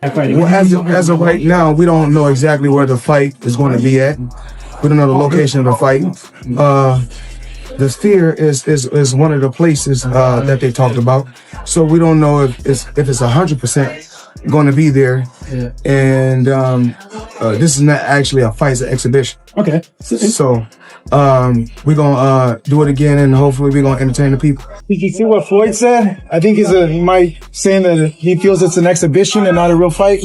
Well, as of right now, we don't know exactly where the fight is going to be at. We don't know the location of the fight. The Sphere is one of the places that they talked about. So we don't know if it's 100% going to be there. Yeah. And this is not actually a fight, it's an exhibition. Okay. So we're gonna do it again, and hopefully we're gonna entertain the people. Did you see what Floyd said? I think he might saying that he feels it's an exhibition and not a real fight.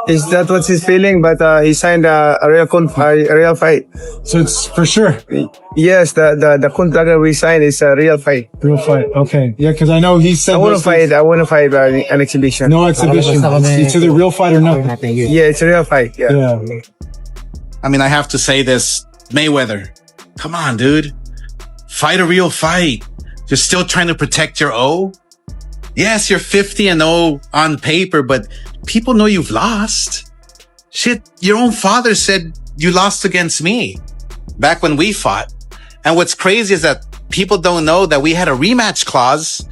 Is that what he's feeling? But he signed a real fight. So it's for sure. Yes, the contract that we signed is a real fight. Real fight. Okay. Yeah, because I know he said I want to fight an exhibition. No exhibition. It's either real fight or nothing. Yeah, it's a real fight. Yeah. I mean, I have to say this, Mayweather. Come on, dude. Fight a real fight. You're still trying to protect your O. Yes, you're 50-0 on paper, but people know you've lost. Shit, your own father said you lost against me back when we fought. And what's crazy is that people don't know that we had a rematch clause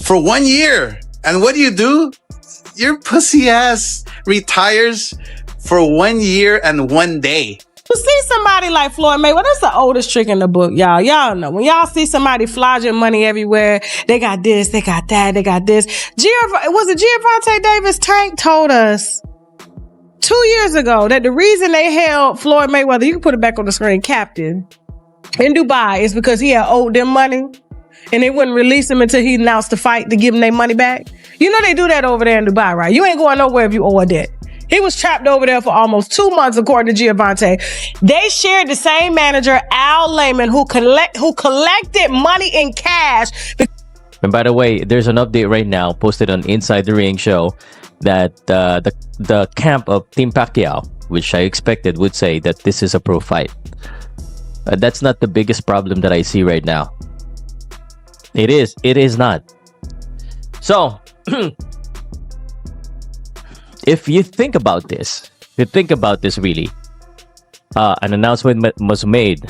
for 1 year. And what do? Your pussy ass retires for 1 year and 1 day. You see somebody like Floyd Mayweather, that's the oldest trick in the book, y'all. Y'all know. When y'all see somebody flogging money everywhere, they got this, they got that, they got this. Was it Gervonta Davis? Tank told us 2 years ago that the reason they held Floyd Mayweather, you can put it back on the screen, captain, in Dubai is because he had owed them money and they wouldn't release him until he announced the fight to give them their money back. You know they do that over there in Dubai, right? You ain't going nowhere if you owe a debt. He was trapped over there for almost 2 months, according to Gervonta. They shared the same manager, Al Layman, who collected money in cash. And by the way, there's an update right now posted on Inside the Ring show that the camp of Team Pacquiao, which I expected would say that this is a pro fight. That's not the biggest problem that I see right now. It is not. So, if you think about this really, an announcement was made.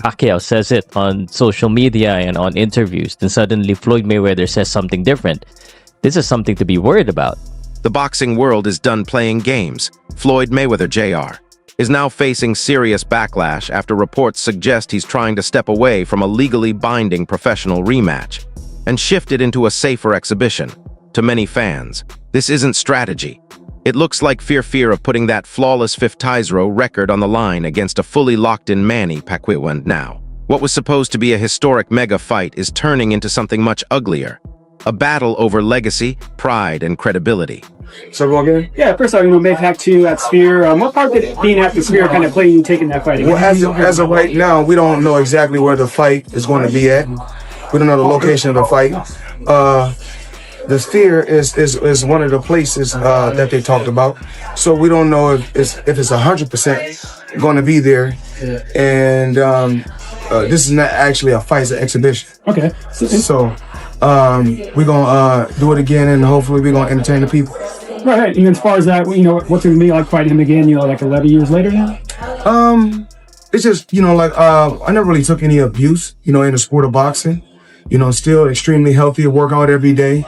Pacquiao says it on social media and on interviews. Then suddenly Floyd Mayweather says something different. This is something to be worried about. The boxing world is done playing games. Floyd Mayweather Jr. is now facing serious backlash after reports suggest he's trying to step away from a legally binding professional rematch and shift it into a safer exhibition. To many fans, this isn't strategy. It looks like fear of putting that flawless fifth Tisro record on the line against a fully locked-in Manny Pacquiao, and now what was supposed to be a historic mega fight is turning into something much uglier. A battle over legacy, pride, and credibility. So go again? Yeah, first of all, Manny Pacquiao at Sphere. What part did being at the Sphere kind of play in taking that fight? Well, as of right now, we don't know exactly where the fight is going to be at. We don't know the location of the fight. The Sphere is one of the places that they talked about. So we don't know if it's 100% going to be there. Yeah. And this is not actually a fight, it's an exhibition. Okay. So we're going to do it again, and hopefully we're going to entertain the people. Right. And as far as that, what's it going to be like fighting him again, like 11 years later now? It's just, I never really took any abuse, in the sport of boxing. Still extremely healthy, work out every day.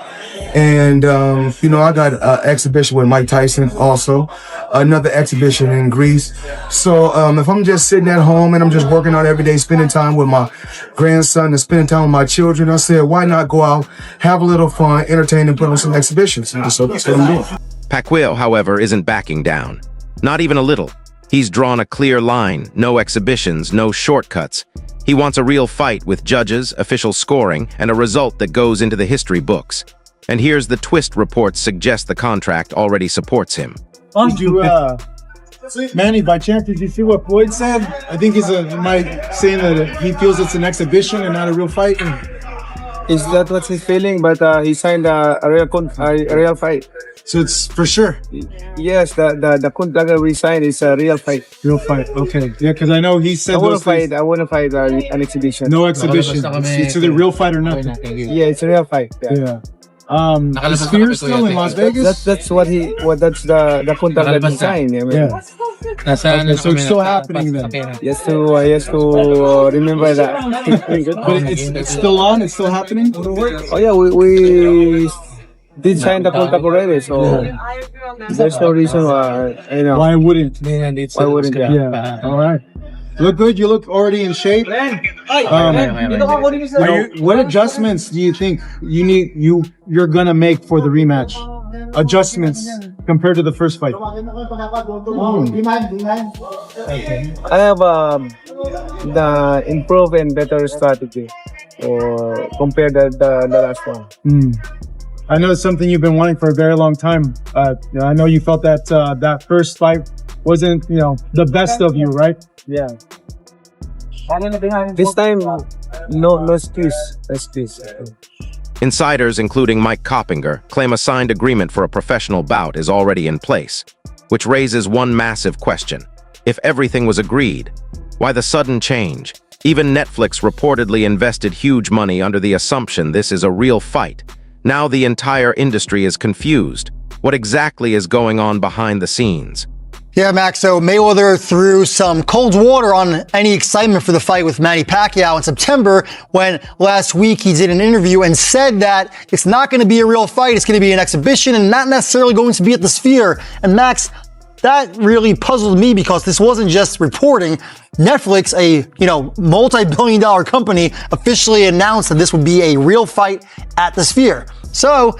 And, I got an exhibition with Mike Tyson also, another exhibition in Greece. So if I'm just sitting at home and I'm just working out every day, spending time with my grandson and spending time with my children, I said, why not go out, have a little fun, entertain, and put on some exhibitions? And so that's what I'm doing. Pacquiao, however, isn't backing down. Not even a little. He's drawn a clear line, no exhibitions, no shortcuts. He wants a real fight with judges, official scoring, and a result that goes into the history books. And here's the twist: reports suggest the contract already supports him. Manny, by chance, did you see what Floyd said? I think he's saying that he feels it's an exhibition and not a real fight. Is that what he's feeling? But he signed a real fight. So it's for sure. Yes, the contract that we signed is a real fight. Real fight. Okay. Yeah, because I know he said I want to fight an exhibition. No exhibition. It's either real fight or nothing. Yeah, it's a real fight. Yeah. The Sphere still in Las Vegas? That's the contract that he signed. Yeah. Okay, so it's still happening then. Yes to remember that. But it's still on? It's still happening? Oh yeah, we did sign the contract already, so there's no reason why, Why wouldn't? why wouldn't they? Yeah. All right. Look good. You look already in shape. What adjustments do you think you're gonna make for the rematch? Adjustments compared to the first fight. I have the improve and better strategy or compare the last one. I know it's something you've been wanting for a very long time. I know you felt that that first fight wasn't, the best of you, right? Yeah. This time, no excuse. No excuse. Insiders, including Mike Coppinger, claim a signed agreement for a professional bout is already in place, which raises one massive question. If everything was agreed, why the sudden change? Even Netflix reportedly invested huge money under the assumption this is a real fight. Now the entire industry is confused. What exactly is going on behind the scenes? Yeah, Max, so Mayweather threw some cold water on any excitement for the fight with Manny Pacquiao in September when last week he did an interview and said that it's not going to be a real fight, it's going to be an exhibition and not necessarily going to be at the Sphere. And Max, that really puzzled me because this wasn't just reporting. Netflix, a multi-billion-dollar company, officially announced that this would be a real fight at the Sphere. So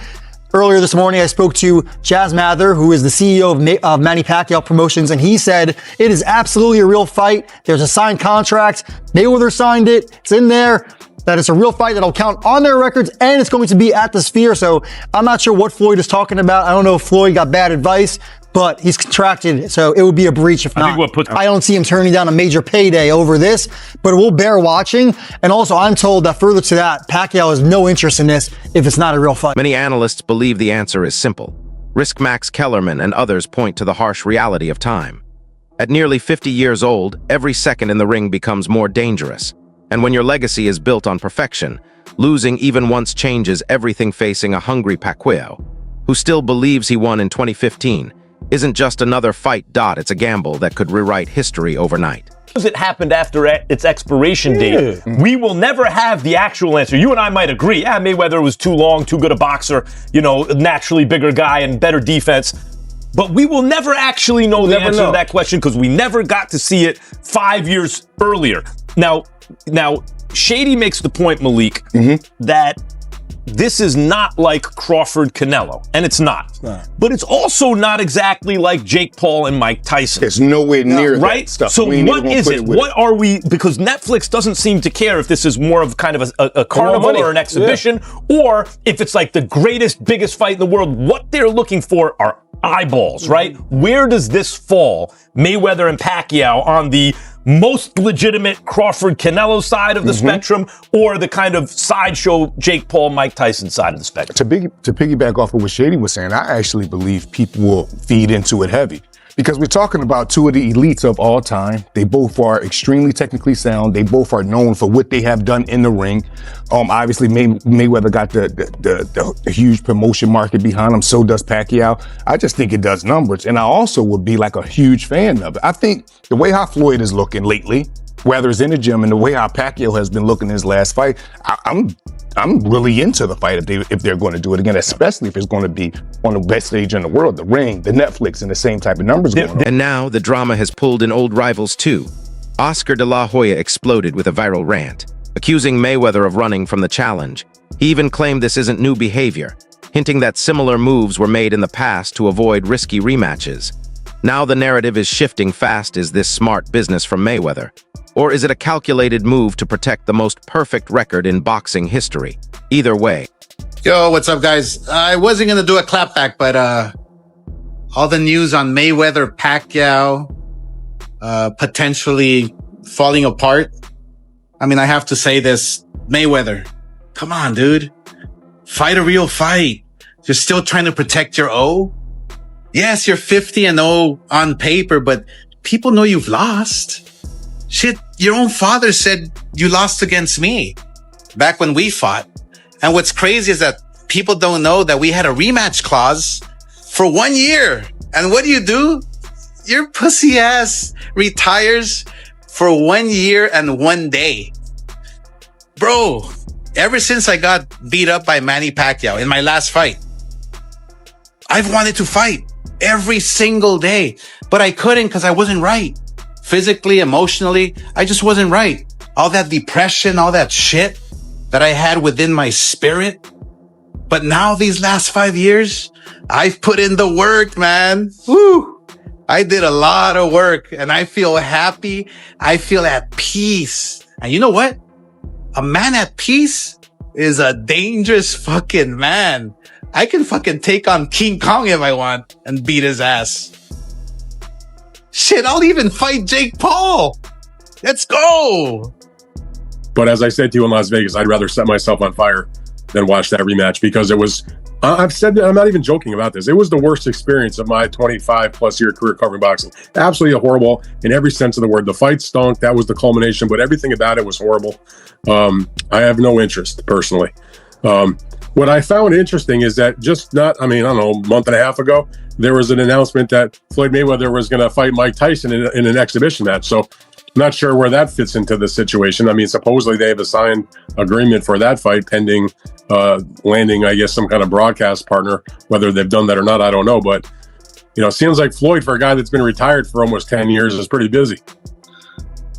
earlier this morning, I spoke to Jazz Mather, who is the CEO of Manny Pacquiao Promotions, and he said it is absolutely a real fight. There's a signed contract. Mayweather signed it. It's in there. That it's a real fight that'll count on their records, and it's going to be at the Sphere. So I'm not sure what Floyd is talking about. I don't know if Floyd got bad advice, but he's contracted, so it would be a breach if not. I don't see him turning down a major payday over this, but we'll bear watching. And also, I'm told that further to that, Pacquiao has no interest in this if it's not a real fight. Many analysts believe the answer is simple. Risk Max Kellerman and others point to the harsh reality of time. At nearly 50 years old, every second in the ring becomes more dangerous. And when your legacy is built on perfection, losing even once changes everything. Facing a hungry Pacquiao, who still believes he won in 2015, isn't just another fight. It's a gamble that could rewrite history overnight. It happened after its expiration date. We will never have the actual answer. You and I might agree, Mayweather was too long, too good a boxer, naturally bigger guy and better defense. But we will never actually know the answer to that question because we never got to see it 5 years earlier. Now, Shady makes the point, Malik, that this is not like Crawford Canelo, and it's not. But it's also not exactly like Jake Paul and Mike Tyson. It's nowhere near right? that stuff. So what is it? What are we? Because Netflix doesn't seem to care if this is more of kind of a carnival or an exhibition, or if it's like the greatest, biggest fight in the world. What they're looking for are eyeballs, right? Where does this fall, Mayweather and Pacquiao, on the most legitimate Crawford-Canelo side of the spectrum, or the kind of sideshow Jake Paul, Mike Tyson side of the spectrum? To piggyback off of what Shady was saying, I actually believe people will feed into it heavy. Because we're talking about two of the elites of all time. They both are extremely technically sound. They both are known for what they have done in the ring. Obviously, Mayweather got the huge promotion market behind him. So does Pacquiao. I just think it does numbers. And I also would be like a huge fan of it. I think the way how Floyd is looking lately, whether it's in the gym and the way how Pacquiao has been looking in his last fight, I'm really into the fight if they're going to do it again, especially if it's going to be on the best stage in the world, the ring, the Netflix, and the same type of numbers going on. And now the drama has pulled in old rivals too. Oscar de la Hoya exploded with a viral rant, accusing Mayweather of running from the challenge. He even claimed this isn't new behavior, hinting that similar moves were made in the past to avoid risky rematches. Now the narrative is shifting fast. Is this smart business from Mayweather? Or is it a calculated move to protect the most perfect record in boxing history? Either way. Yo, what's up, guys? I wasn't going to do a clapback, but all the news on Mayweather, Pacquiao, potentially falling apart. I mean, I have to say this. Mayweather, come on, dude. Fight a real fight. You're still trying to protect your O? Yes, you're 50-0 on paper, but people know you've lost. Shit, your own father said you lost against me back when we fought. And what's crazy is that people don't know that we had a rematch clause for 1 year. And what do? Your pussy ass retires for 1 year and 1 day. Bro, ever since I got beat up by Manny Pacquiao in my last fight, I've wanted to fight every single day, but I couldn't because I wasn't right. Physically, emotionally, I just wasn't right. All that depression, all that shit that I had within my spirit. But now these last 5 years, I've put in the work, man. Woo! I did a lot of work and I feel happy. I feel at peace. And you know what? A man at peace is a dangerous fucking man. I can fucking take on King Kong if I want and beat his ass. Shit, I'll even fight Jake Paul. Let's go. But as I said to you in Las Vegas, I'd rather set myself on fire than watch that rematch because it was, I've said that, I'm not even joking about this. It was the worst experience of my 25 plus year career covering boxing. Absolutely horrible in every sense of the word. The fight stunk. That was the culmination, but everything about it was horrible. I have no interest personally. What I found interesting is that I don't know, a month and a half ago, there was an announcement that Floyd Mayweather was going to fight Mike Tyson in an exhibition match. So I'm not sure where that fits into the situation. I mean, supposedly they have a signed agreement for that fight pending landing, I guess, some kind of broadcast partner. Whether they've done that or not, I don't know. But, it seems like Floyd, for a guy that's been retired for almost 10 years, is pretty busy.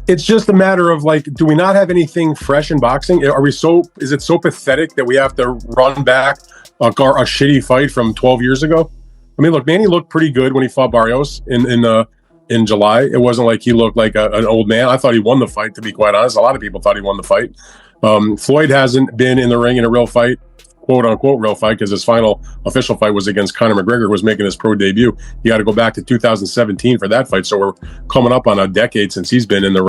It's just a matter of do we not have anything fresh in boxing? Is it so pathetic that we have to run back a shitty fight from 12 years ago? I mean, look, Manny looked pretty good when he fought Barrios in July. It wasn't like he looked like an old man. I thought he won the fight, to be quite honest. A lot of people thought he won the fight. Floyd hasn't been in the ring in a real fight, quote unquote real fight, because his final official fight was against Conor McGregor, who was making his pro debut. You got to go back to 2017 for that fight. So we're coming up on a decade since he's been in the ring.